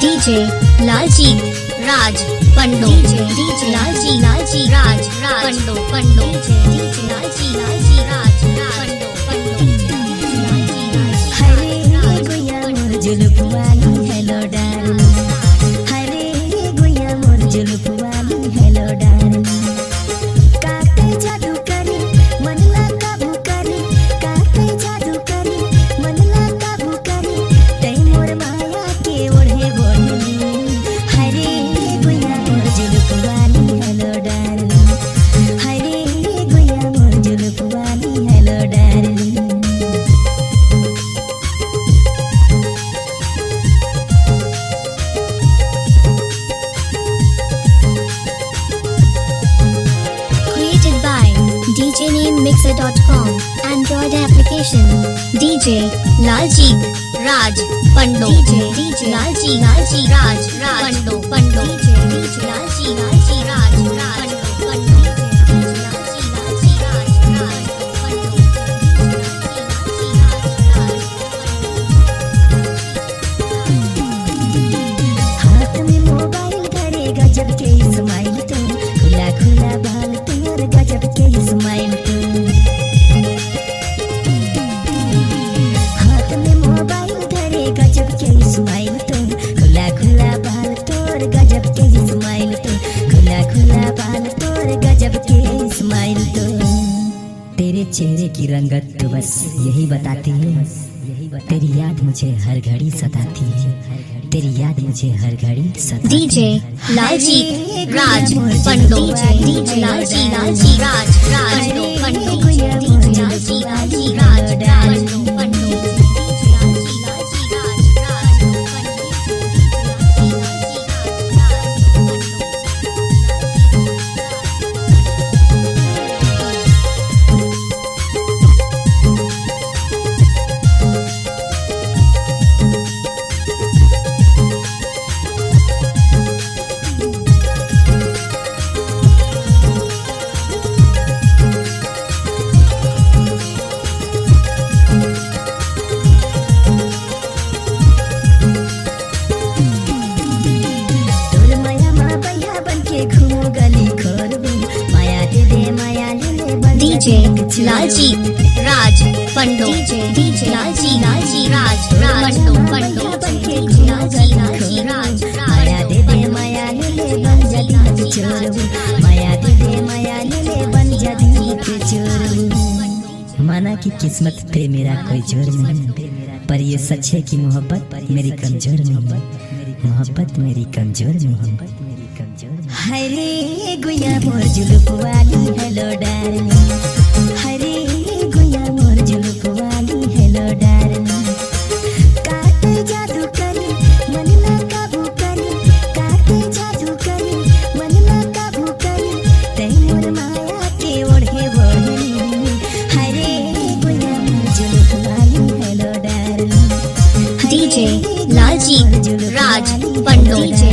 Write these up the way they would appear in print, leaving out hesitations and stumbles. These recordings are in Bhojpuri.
DJ Laljit Raj Pando DJ Laljit Raj Pando DJ Laljit Raj Pando हरे गुया मोर जुलुपवाली हेलो डार्लिंग हरे गुया मोर जुलुपवाली हेलो डार्लिंग काटे जादू करे मनला काबू करे काटे जादू करे मनला काबू करे तै मोर माया के ओढ़े बोली हरे गुया मोर जुलुपवाली हेलो डार्लिंग हरे गुया मोर जुलुपवाली hello darling DJNameMixer.com Android application DJ Laljit Raj Pando DJ Laljit Raj Pando DJ Laljit Raj हाथ में मोबाइल धरे गजब के स्माइल तो खुला खुला बाल तेर गजब के स्माइल तो हाथ में मोबाइल धरे गजब के स्माइल तो खुला खुला बाल तोर गजब के स्माइल तो खुला खुला बाल तोर गजब के स्माइल तो तेरे चेहरे की रंगत तो बस यही बताती है तेरी याद मुझे हर घड़ी सताती है तेरी याद मुझे हर घड़ी सताती है DJ Laljit Raj Pando DJ Laljit Raj Pando DJ Laljit Raj Pando तोर माया मा बैया बनके घूमो गली खोरबू माया दे दे माया ले ले बन DJ Laljit Raj Pando DJ Laljit Raj Pando बनके घूमो गली Raj माया दे दे माया ले ले बन जदी के चोरबू माया दे दे माया ले ले बन जदी के चोरबू माना कि किस्मत पे मेरा कोई जोर नहीं पर ये सच है कि मोहब्बत मेरी कमजोर नहीं मोहब्बत मेरी कमजोर नहीं हरे गुया मोर जुलुपवाली हेलो डार्लिंग हरे गुया मोर जुलुपवाली हेलो डार्लिंग काटे जादू करे मनला काबू करे काटे जादू करे मनला काबू करे तै मोर माया के ओढ़े बोली हरे गुया मोर जुलुपवाली hello darling DJ Laljit Raj Pando DJ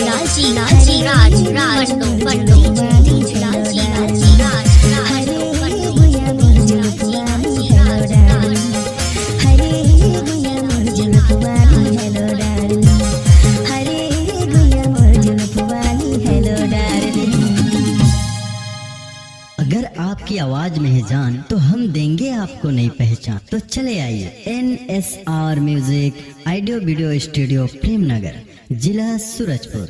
Laljit Raj Pando DJ Laljit Raj हरे गुया मोर जुलुपवाली हेलो डार्लिंग हरे गुया मोर जुलुपवाली हेलो डार्लिंग हरे गुया मोर जुलुपवाली हेलो डार्लिंग अगर आपकी आवाज में है जान तो हम देंगे आपको नई पहचान। तो चले आइए NSR music audio video studio Premnagar, जिला सूरजपुर।